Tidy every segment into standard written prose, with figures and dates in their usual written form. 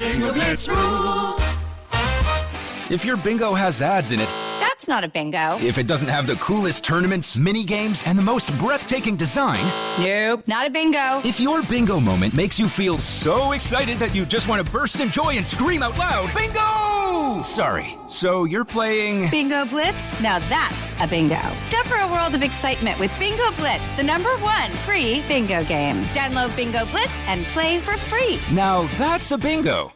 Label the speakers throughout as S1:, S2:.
S1: Bingo Blitz rules.
S2: If your bingo has ads in it,
S3: That's not a bingo.
S2: if it doesn't have the coolest tournaments, mini games, and the most breathtaking design,
S3: Nope, not a bingo.
S2: if your bingo moment makes you feel so excited that you just want to burst in joy and scream out loud, bingo! Sorry, so you're playing...
S3: Bingo Blitz? Now that's a bingo. Go for a world of excitement with Bingo Blitz, the #1 free bingo game. Download Bingo Blitz and play for free.
S2: Now that's a bingo.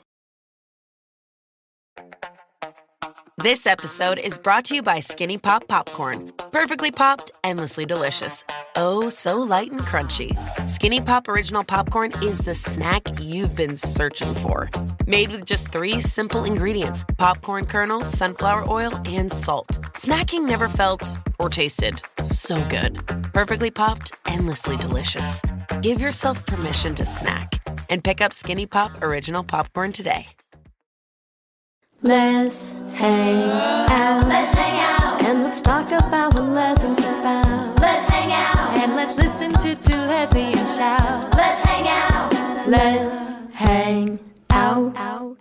S4: This episode is brought to you by Skinny Pop Popcorn. Perfectly popped, endlessly delicious. Oh, so light and crunchy. Skinny Pop Original Popcorn is the snack you've been searching for. Made with just 3 simple ingredients: popcorn kernels, sunflower oil, and salt. Snacking never felt or tasted so good. Perfectly popped, endlessly delicious. Give yourself permission to snack and pick up Skinny Pop Original Popcorn today.
S5: Let's hang out.
S1: Let's hang out.
S5: And let's talk about what lessons about.
S1: Let's hang out.
S5: And let's listen to 2 lesbians shout.
S1: Let's hang out.
S5: Let's hang out.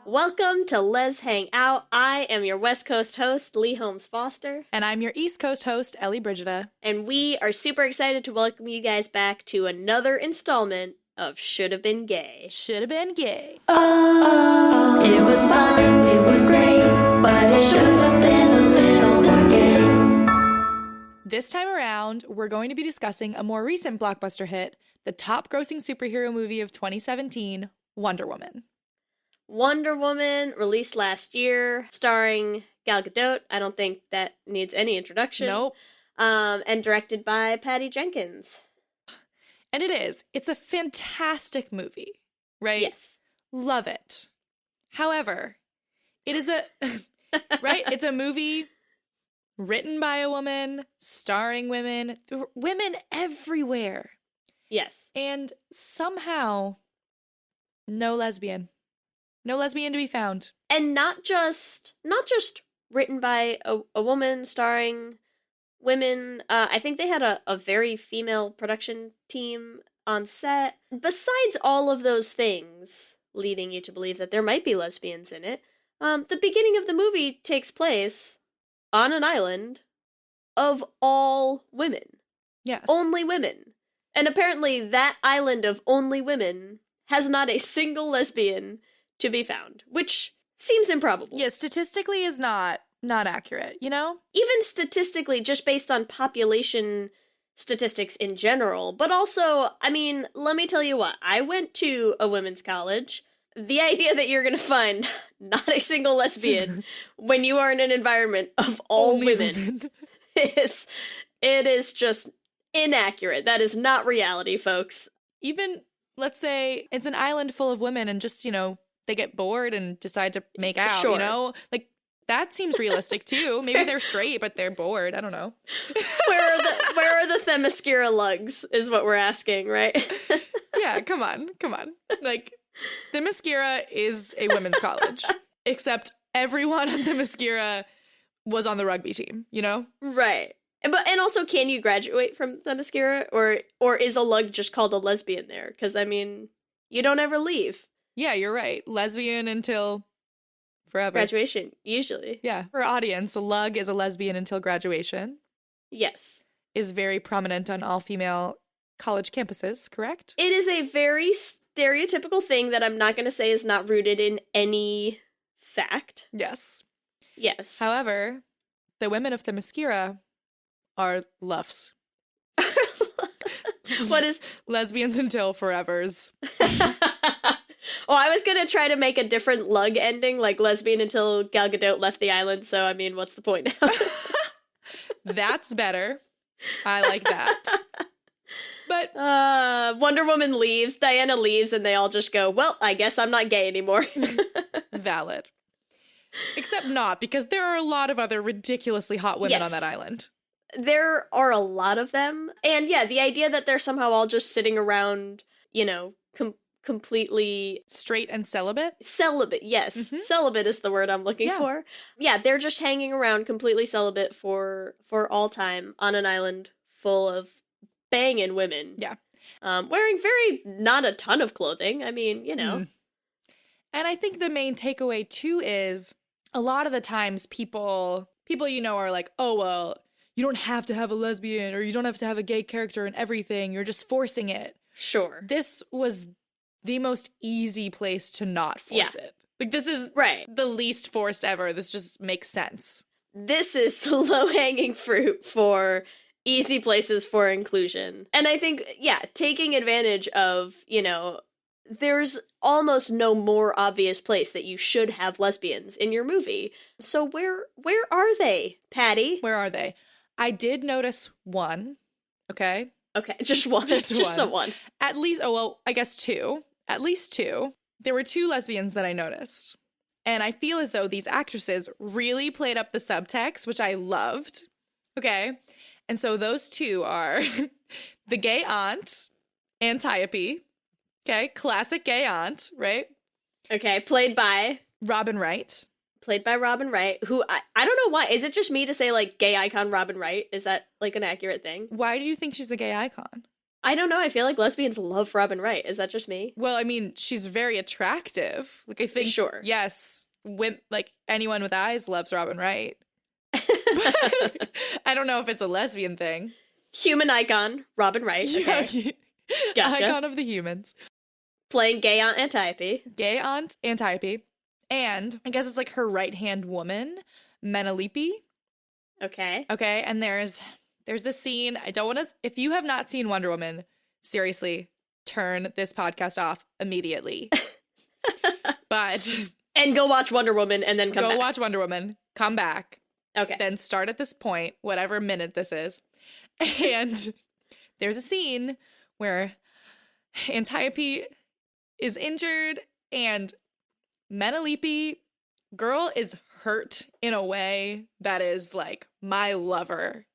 S6: Welcome to Les Hang Out. I am your West Coast host, Lee Holmes Foster.
S7: And I'm your East Coast host, Ellie Brigida.
S6: And we are super excited to welcome you guys back to another installment of Should Have Been Gay.
S7: Should have been gay.
S5: Oh, it was fun, it was great, but it should have been a little more gay.
S7: This time around, we're going to be discussing a more recent blockbuster hit, the top-grossing superhero movie of 2017, Wonder Woman.
S6: Wonder Woman, released last year, starring Gal Gadot. I don't think that needs any introduction.
S7: Nope.
S6: And directed by Patty Jenkins.
S7: And it is. It's a fantastic movie, right?
S6: Yes.
S7: Love it. However, it is a, right? It's a movie written by a woman, starring women everywhere.
S6: Yes.
S7: And somehow, no lesbian. No lesbian to be found.
S6: And not just written by a woman, starring women. I think they had a very female production team on set. Besides all of those things leading you to believe that there might be lesbians in it, the beginning of the movie takes place on an island of all women.
S7: Yes.
S6: Only women. And apparently that island of only women has not a single lesbian to be found, which seems improbable.
S7: Yeah, statistically is not accurate, you know?
S6: Even statistically, just based on population statistics in general, but also, I mean, let me tell you what, I went to a women's college. The idea that you're gonna find not a single lesbian when you are in an environment of all
S7: Only
S6: women is just inaccurate. That is not reality, folks.
S7: Even, let's say, it's an island full of women and just, they get bored and decide to make out,
S6: Sure.
S7: Like, that seems realistic, too. Maybe they're straight, but they're bored. I don't know.
S6: Where are the Themyscira lugs, is what we're asking, right?
S7: Yeah, come on. Like, Themyscira is a women's college, except everyone on Themyscira was on the rugby team,
S6: Right. And also, can you graduate from Themyscira, or is a lug just called a lesbian there? Because, I mean, you don't ever leave.
S7: Yeah, you're right. Lesbian until forever.
S6: Graduation, usually.
S7: Yeah. For audience, a lug is a lesbian until graduation.
S6: Yes.
S7: Is very prominent on all-female college campuses, correct?
S6: It is a very stereotypical thing that I'm not going to say is not rooted in any fact.
S7: Yes.
S6: Yes.
S7: However, the women of Themyscira are luffs.
S6: What is...
S7: Lesbians until forevers.
S6: Oh, I was going to try to make a different lug ending, like lesbian until Gal Gadot left the island, so, I mean, what's the point now?
S7: That's better. I like that. But
S6: Wonder Woman leaves, Diana leaves, and they all just go, well, I guess I'm not gay anymore.
S7: valid. Except not, because there are a lot of other ridiculously hot women
S6: Yes.
S7: on that island.
S6: There are a lot of them. And yeah, the idea that they're somehow all just sitting around, completely
S7: Straight and celibate?
S6: celibate. Yes,
S7: Mhm.
S6: celibate is the word I'm looking
S7: Yeah.
S6: for. Yeah, they're just hanging around completely celibate for all time on an island full of banging women.
S7: Yeah.
S6: Wearing not a ton of clothing. I mean,
S7: Mm. And I think the main takeaway too is a lot of the times people are like, oh, well, you don't have to have a lesbian or you don't have to have a gay character in everything. You're just forcing it.
S6: Sure.
S7: This was the most easy place to not force it. Like, this is the least forced ever. This just makes sense.
S6: This is low-hanging fruit for easy places for inclusion. And I think, taking advantage of, there's almost no more obvious place that you should have lesbians in your movie. So where are they, Patty?
S7: Where are they? I did notice one, okay?
S6: Okay, just one. Just the one.
S7: At least, I guess two. At least two. There were two lesbians that I noticed. And I feel as though these actresses really played up the subtext, which I loved. Okay? And so those two are the gay aunt, Antiope. Okay? Classic gay aunt, right?
S6: Okay, played by
S7: Robin Wright.
S6: Played by Robin Wright, who I don't know why. Is it just me to say, like, gay icon Robin Wright? Is that, like, an accurate thing?
S7: Why do you think she's a gay icon?
S6: I don't know. I feel like lesbians love Robin Wright. Is that just me?
S7: Well, I mean, she's very attractive. Like, I think,
S6: sure.
S7: Yes, like, anyone with eyes loves Robin Wright. But I don't know if it's a lesbian thing.
S6: Human icon, Robin Wright. Okay. Gotcha.
S7: Icon of the humans.
S6: Playing gay aunt Antiope.
S7: Gay aunt Antiope. And I guess it's like her right-hand woman, Menelope.
S6: Okay.
S7: Okay, and there's this scene. I don't want to, if you have not seen Wonder Woman, seriously, turn this podcast off immediately. But
S6: and go watch Wonder Woman and then come back.
S7: Go watch Wonder Woman, come back.
S6: Okay.
S7: Then start at this point, whatever minute this is. And there's a scene where Antiope is injured and Menelope, girl, is hurt in a way that is like, my lover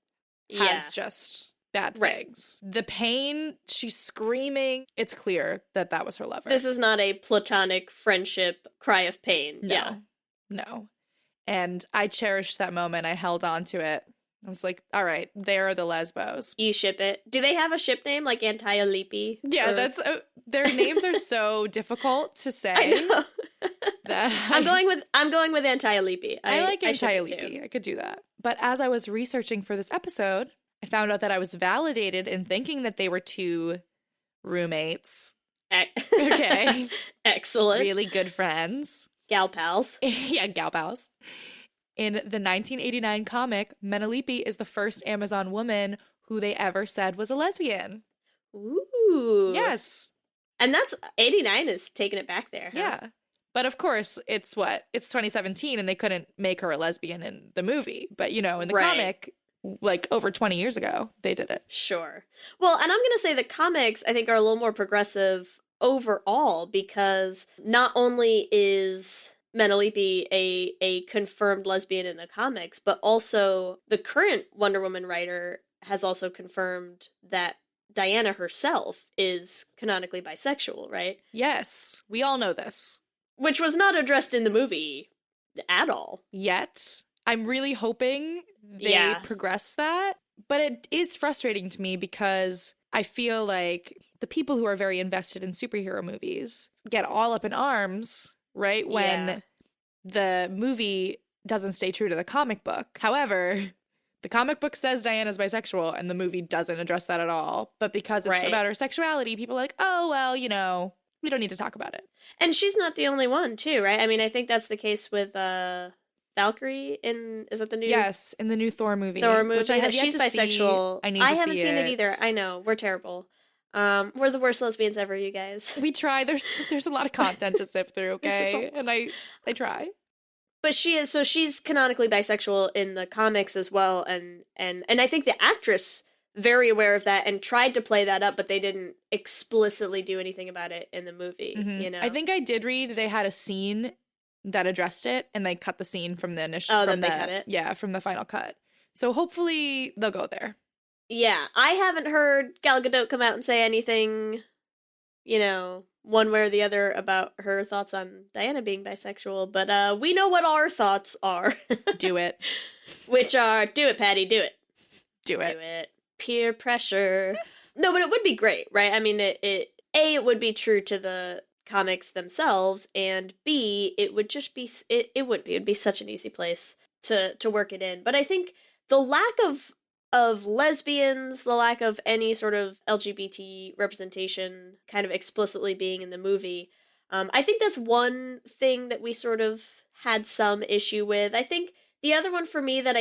S7: has just bad things. The pain, she's screaming. It's clear that that was her lover.
S6: This is not a platonic friendship cry of pain.
S7: No. And I cherished that moment. I held on to it. I was like, all right, there are the lesbos.
S6: You ship it. Do they have a ship name like Antiope?
S7: Yeah, that's their names are so difficult to say.
S6: I know.
S7: That
S6: I'm going with Antiope.
S7: I like Antiope. I could do that. But as I was researching for this episode, I found out that I was validated in thinking that they were two roommates. Okay.
S6: Excellent.
S7: Really good friends.
S6: Gal pals.
S7: Yeah, gal pals. In the 1989 comic, Menelope is the first Amazon woman who they ever said was a lesbian.
S6: Ooh.
S7: Yes.
S6: And that's 89 is taking it back there. Huh?
S7: Yeah. But of course, it's 2017 and they couldn't make her a lesbian in the movie. But, in the comic, like over 20 years ago, they did it.
S6: Sure. Well, and I'm going to say the comics, I think, are a little more progressive overall because not only is Menelope a confirmed lesbian in the comics, but also the current Wonder Woman writer has also confirmed that Diana herself is canonically bisexual, right?
S7: Yes. We all know this.
S6: Which was not addressed in the movie at all.
S7: Yet. I'm really hoping they progress that. But it is frustrating to me because I feel like the people who are very invested in superhero movies get all up in arms, right? When the movie doesn't stay true to the comic book. However, the comic book says Diana's bisexual and the movie doesn't address that at all. But because it's about her sexuality, people are like, oh, well, we don't need to talk about it.
S6: And she's not the only one, too, right? I mean, I think that's the case with Valkyrie is that the new?
S7: Yes, in the new Thor movie.
S6: Which I have
S7: she's
S6: bisexual.
S7: I
S6: haven't seen it either. I know. We're terrible. We're the worst lesbians ever, you guys.
S7: We try. There's a lot of content to sift through, okay? And I try.
S6: But she's canonically bisexual in the comics as well, and I think the actress very aware of that and tried to play that up, but they didn't explicitly do anything about it in the movie,
S7: I think I did read they had a scene that addressed it, and they cut the scene from the initial. Oh,
S6: then they cut it?
S7: Yeah, from the final cut. So hopefully they'll go there.
S6: Yeah, I haven't heard Gal Gadot come out and say anything, one way or the other about her thoughts on Diana being bisexual, but we know what our thoughts are.
S7: Do it.
S6: Which are, do it, Patty, do it.
S7: Do it.
S6: Do it. Peer pressure. No, but it would be great, right? I mean, it would be true to the comics themselves, and B, it would just be it would be such an easy place to work it in. But I think the lack of lesbians, the lack of any sort of LGBT representation kind of explicitly being in the movie, I think that's one thing that we sort of had some issue with. I think the other one for me that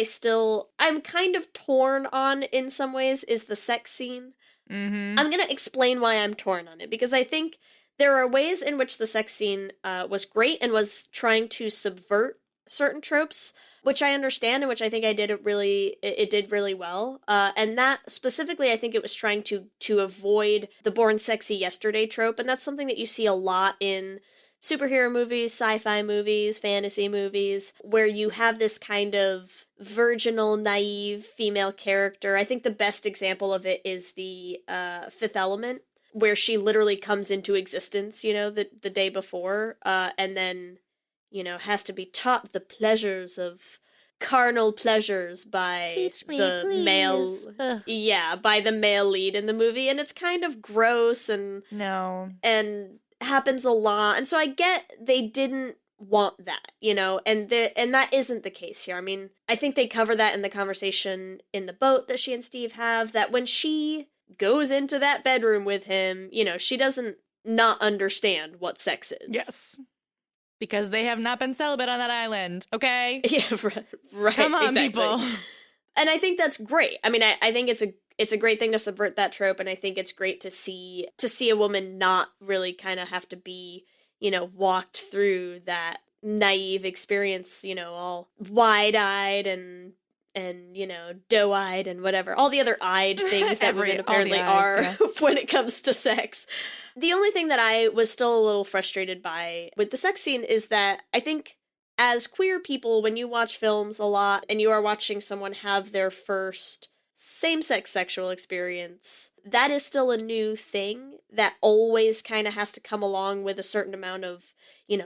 S6: I'm kind of torn on in some ways is the sex scene.
S7: Mm-hmm.
S6: I'm going to explain why I'm torn on it, because I think there are ways in which the sex scene was great and was trying to subvert certain tropes, which I understand and which I think it did really well. And that specifically, I think it was trying to avoid the born sexy yesterday trope, and that's something that you see a lot in superhero movies, sci-fi movies, fantasy movies, where you have this kind of virginal, naive female character. I think the best example of it is the Fifth Element, where she literally comes into existence, the day before, and then, has to be taught the pleasures of carnal pleasures by by the male lead in the movie, and it's kind of gross and happens a lot. And so I get they didn't want that, and that isn't the case here. I mean, I think they cover that in the conversation in the boat that she and Steve have, that when she goes into that bedroom with him, she doesn't not understand what sex is.
S7: Yes. Because they have not been celibate on that island, okay?
S6: Yeah, right.
S7: Come on,
S6: exactly.
S7: people.
S6: And I think that's great. I mean, I think it's a great thing to subvert that trope, and I think it's great to see a woman not really kind of have to be, walked through that naive experience, all wide-eyed and doe-eyed and whatever. All the other eyed things that women apparently are when it comes to sex. The only thing that I was still a little frustrated by with the sex scene is that I think as queer people, when you watch films a lot and you are watching someone have their first same-sex sexual experience, that is still a new thing that always kind of has to come along with a certain amount of,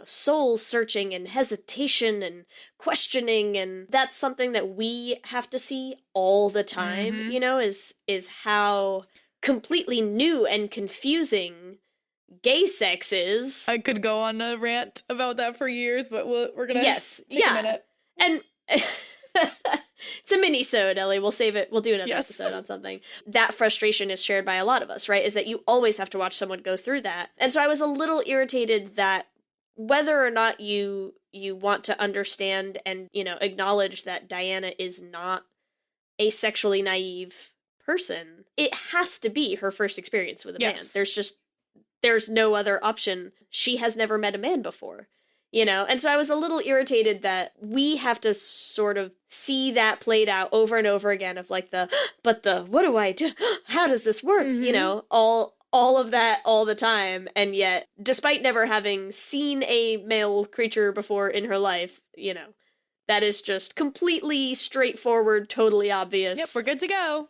S6: soul searching and hesitation and questioning, and that's something that we have to see all the time, is how completely new and confusing gay sex is.
S7: I could go on a rant about that for years, but we're gonna take a minute.
S6: And it's a mini-sode, Ellie. We'll save it. We'll do another episode on something. That frustration is shared by a lot of us, right? Is that you always have to watch someone go through that. And so I was a little irritated that whether or not you want to understand and, acknowledge that Diana is not a sexually naive person, it has to be her first experience with a man. There's no other option. She has never met a man before. And so I was a little irritated that we have to sort of see that played out over and over again of like what do I do? How does this work? All of that all the time. And yet, despite never having seen a male creature before in her life, that is just completely straightforward, totally obvious.
S7: Yep, we're good to go.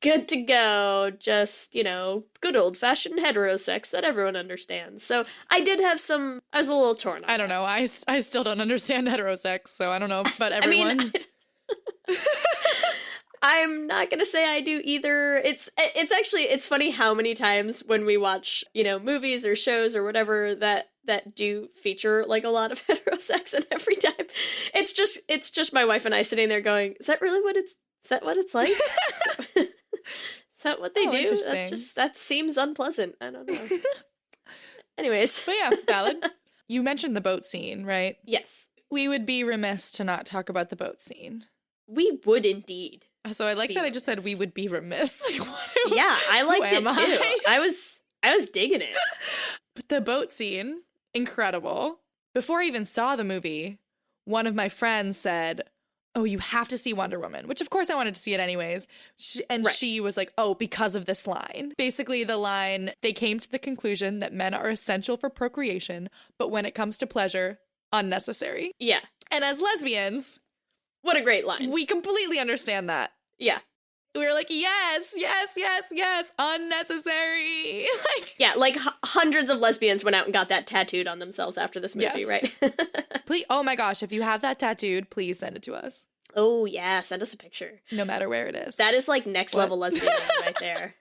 S6: Good to go. Just, good old-fashioned heterosex that everyone understands. So I was a little torn on
S7: I don't know. I still don't understand heterosex, so I don't know about everyone.
S6: I mean, I'm not gonna say I do either. It's funny how many times when we watch, movies or shows or whatever that do feature like a lot of heterosex, and every time it's just my wife and I sitting there going, is that what it's like? Is that what they do? That seems unpleasant. I don't know. Anyways.
S7: But yeah, valid. You mentioned the boat scene, right?
S6: Yes.
S7: We would be remiss to not talk about the boat scene.
S6: We would indeed.
S7: So I like that I just said we would be remiss.
S6: Yeah, I liked it too. I was digging it.
S7: But the boat scene, incredible. Before I even saw the movie, one of my friends said, oh, you have to see Wonder Woman, which of course I wanted to see it anyways. She was like, oh, because of this line. Basically the line, they came to the conclusion that men are essential for procreation, but when it comes to pleasure, unnecessary.
S6: Yeah.
S7: And as lesbians,
S6: what a great line.
S7: we completely understand that.
S6: Yeah.
S7: We were like, yes, unnecessary.
S6: Hundreds of lesbians went out and got that tattooed on themselves after this movie, right?
S7: Please, oh my gosh, if you have that tattooed, please send it to us.
S6: Oh yeah, send us a picture.
S7: No matter where it is.
S6: That is like next level lesbianism right there.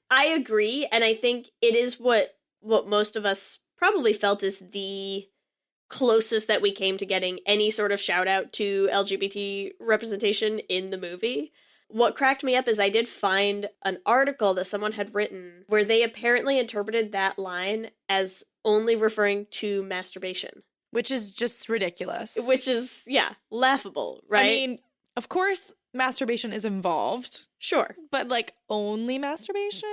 S6: I agree, and I think it is what most of us probably felt is the closest that we came to getting any sort of shout out to LGBT representation in the movie. What cracked me up is I did find an article that someone had written where they apparently interpreted that line as only referring to masturbation.
S7: Which is just ridiculous.
S6: Which is, yeah, laughable, right?
S7: I mean, of course, masturbation is involved.
S6: Sure.
S7: But, like, only masturbation?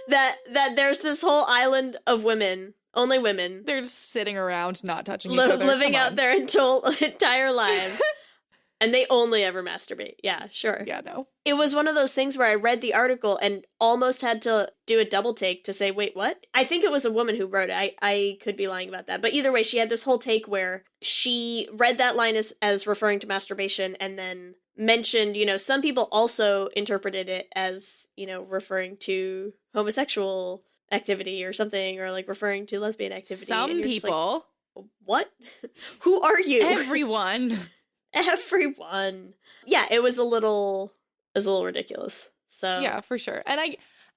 S6: that there's this whole island of women, only women.
S7: They're just sitting around not touching each other.
S6: Living out their entire lives. And they only ever masturbate. Yeah, sure.
S7: Yeah, no.
S6: It was one of those things where I read the article and almost had to do a double take to say, wait, what? I think it was a woman who wrote it. I could be lying about that. But either way, she had this whole take where she read that line as referring to masturbation and then mentioned, some people also interpreted it as, referring to homosexual activity or something, or like referring to lesbian activity.
S7: Some people.
S6: Like, what? Who are you?
S7: Everyone.
S6: Everyone. Yeah, it was a little ridiculous. So
S7: yeah, for sure. And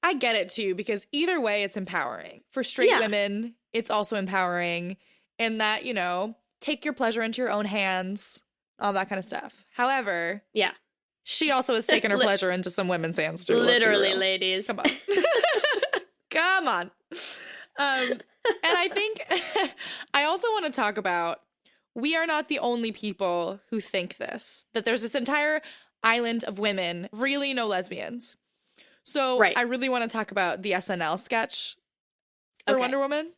S7: I get it too, because either way it's empowering. For straight women, it's also empowering in that, take your pleasure into your own hands, all that kind of stuff. However,
S6: yeah.
S7: She also has taken her pleasure into some women's hands too.
S6: Literally, ladies.
S7: Come on. Come on. And I think I also want to talk about, we are not the only people who think this, that there's this entire island of women, really no lesbians. So I really want to talk about the SNL sketch for Wonder Woman.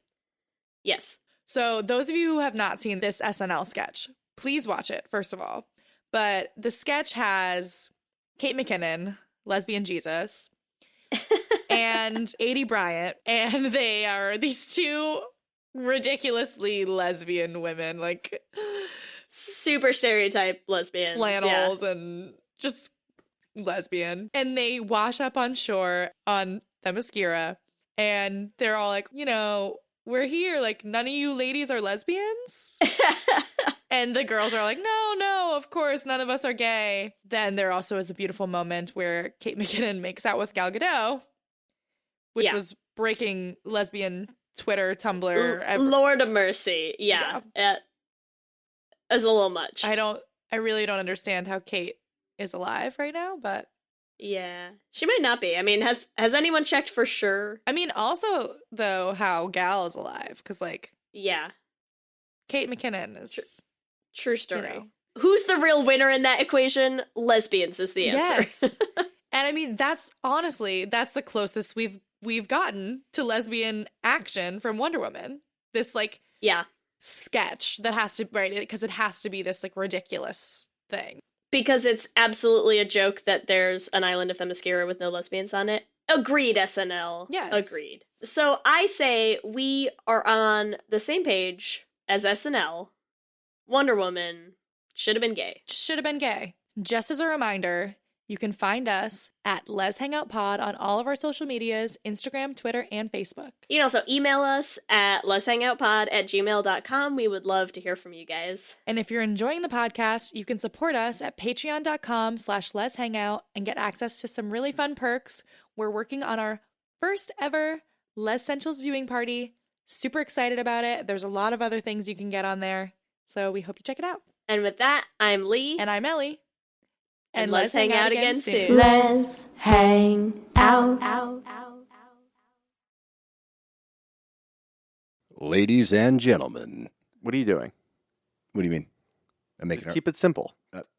S6: Yes.
S7: So those of you who have not seen this SNL sketch, please watch it, first of all. But the sketch has Kate McKinnon, lesbian Jesus, and Adie Bryant, and they are these two ridiculously lesbian women, like
S6: super stereotype lesbians,
S7: flannels and just lesbian, and they wash up on shore on Themyscira, and they're all like, we're here, like, none of you ladies are lesbians. And the girls are like, no, of course none of us are gay. Then there also is a beautiful moment where Kate McKinnon makes out with Gal Gadot, which was breaking lesbian Twitter, Tumblr.
S6: Lord of mercy. Yeah. It's a little much.
S7: I really don't understand how Kate is alive right now, but
S6: yeah. She might not be. I mean, has anyone checked for sure?
S7: I mean, also, though, how Gal is alive, because, like,
S6: yeah.
S7: Kate McKinnon is...
S6: True story. Who's the real winner in that equation? Lesbians is the answer.
S7: Yes. And I mean, that's the closest we've gotten to lesbian action from Wonder Woman. This, like, sketch that has to, right, because it has to be this, like, ridiculous thing.
S6: Because it's absolutely a joke that there's an island of Themyscira with no lesbians on it. Agreed, SNL.
S7: Yes.
S6: Agreed. So I say we are on the same page as SNL. Wonder Woman should have been gay.
S7: Should have been gay. Just as a reminder, you can find us at Les Hangout Pod on all of our social medias, Instagram, Twitter, and Facebook. You
S6: can also email us at leshangoutpod@gmail.com. We would love to hear from you guys.
S7: And if you're enjoying the podcast, you can support us at patreon.com/leshangout and get access to some really fun perks. We're working on our first ever Les Essentials viewing party. Super excited about it. There's a lot of other things you can get on there. So we hope you check it out.
S6: And with that, I'm Lee.
S7: And I'm Ellie.
S6: And let's hang out again soon.
S5: Let's hang out.
S8: Ladies and gentlemen.
S9: What are you doing?
S8: What do you mean?
S9: Just keep it simple.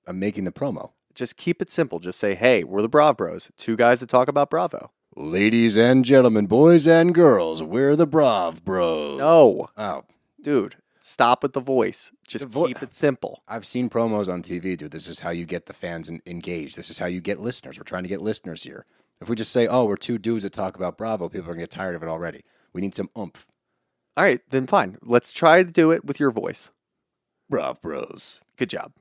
S8: I'm making the promo.
S9: Just keep it simple. Just say, hey, we're the Brav Bros. Two guys that talk about Bravo.
S8: Ladies and gentlemen, boys and girls, we're the Brav Bros.
S9: No.
S8: Oh.
S9: Dude, stop with the voice. Just keep it simple.
S8: I've seen promos on TV, dude. This is how you get the fans engaged. This is how you get listeners. We're trying to get listeners here. If we just say, we're two dudes that talk about Bravo, people are going to get tired of it already. We need some oomph.
S9: All right, then fine. Let's try to do it with your voice.
S8: Brav Bros.
S9: Good job.